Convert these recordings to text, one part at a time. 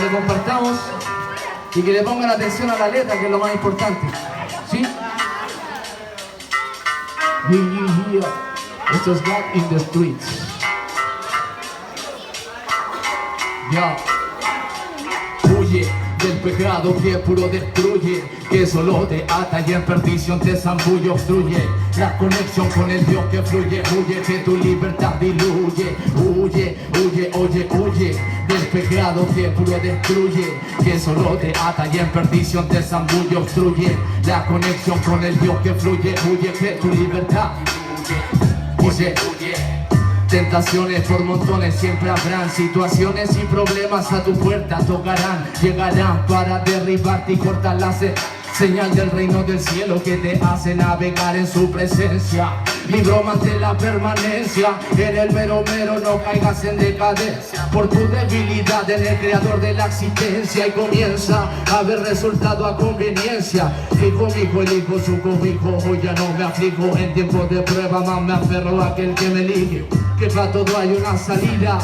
que compartamos y que le pongan atención a la letra, que es lo más importante. ¿Sí? Esto es God in the Streets. Ya. Huye del pecado que puro destruye, que solo te ata y en perdición te zambulle, obstruye la conexión con el Dios que fluye. Huye que tu libertad diluye. Huye, huye, oye, huye del pecado que puro destruye, que solo te ata y en perdición te zambulle, obstruye la conexión con el Dios que fluye. Huye que tu libertad diluye. Huye, huye. Tentaciones por montones siempre habrán, situaciones y problemas a tu puerta tocarán, llegarán para derribarte y cortar la señal del reino del cielo que te hace navegar en su presencia. Libro mantén la permanencia en el mero mero, no caigas en decadencia por tu debilidad en el creador de la existencia, y comienza a ver resultado a conveniencia. Fijo mi hijo, elijo su cobijo, hoy ya no me aflijo en tiempos de prueba, más me aferro a aquel que me elige, que para todo hay una salida.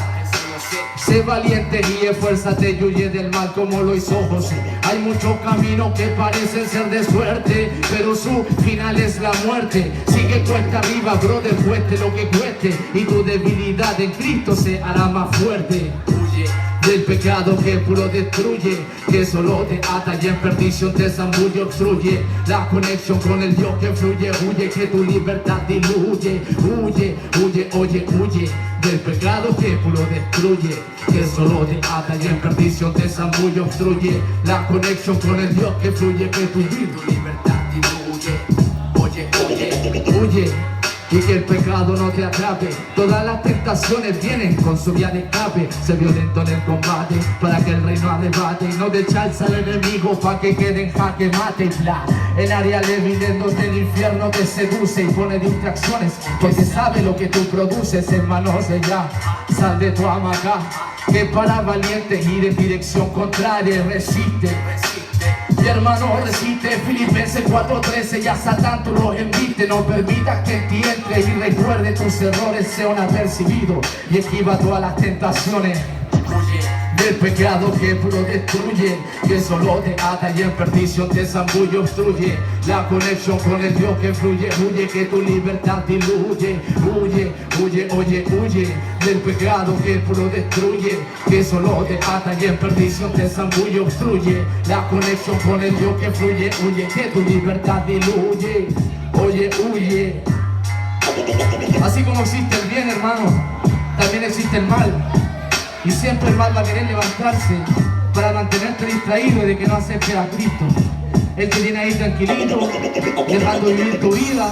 Sé valiente y esfuérzate y huye del mal como lo hizo José. Hay muchos caminos que parecen ser de suerte, pero su final es la muerte. Sigue cuesta arriba, brother, cueste lo que cueste, y tu debilidad en Cristo se hará más fuerte. Huye del pecado que puro destruye, que solo te ata y en perdición te zambulle, obstruye la conexión con el Dios que fluye. Huye que tu libertad diluye. Huye, huye, oye, huye del pecado que puro destruye, que solo te ata y en perdición te zambulle, obstruye la conexión con el Dios que fluye, que tu libertad diluye. Oye, oye, huye y que el pecado no te atrape. Todas las tentaciones vienen con su vía de escape. Sé violento en el combate para que el reino arrebate, y no de echarse al enemigo pa' que quede en jaque mate. El área débil en donde el infierno te seduce y pone distracciones, porque sabe lo que tú produces, hermano. Ya sal de tu hamaca, que para valientes ir en dirección contraria. Resiste, mi hermano, resiste. Filipenses 4:13, ya Satán tú lo envite. No permitas que en ti entre y recuerde tus errores sean apercibidos, y esquiva todas las tentaciones. Huye del pecado que puro destruye, que solo te ata y en perdición te zambulle, obstruye la conexión con el Dios que fluye. Huye que tu libertad diluye. Huye, huye, oye, huye del pecado que puro destruye, que solo te ata y en perdición te zambulle, obstruye la conexión con el Dios que fluye. Huye que tu libertad diluye. Oye, huye. Así como existe el bien, hermano, también existe el mal. Y siempre el mal va a querer levantarse para mantenerte distraído de que no aceptes a Cristo. Él te tiene ahí tranquilito, dejando vivir tu vida.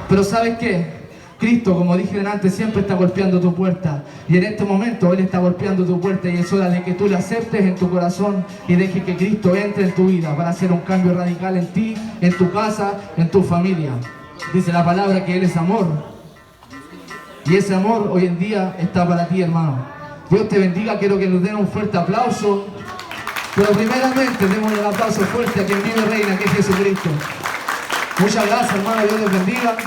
Pero ¿sabes qué? Cristo, como dije antes, siempre está golpeando tu puerta. Y en este momento Él está golpeando tu puerta, y es hora de que tú le aceptes en tu corazón y dejes que Cristo entre en tu vida para hacer un cambio radical en ti, en tu casa, en tu familia. Dice la palabra que Él es amor. Y ese amor hoy en día está para ti, hermano. Dios te bendiga, quiero que nos den un fuerte aplauso. Pero primeramente démosle un aplauso fuerte a quien vive reina, que es Jesucristo. Muchas gracias, hermano, Dios les bendiga.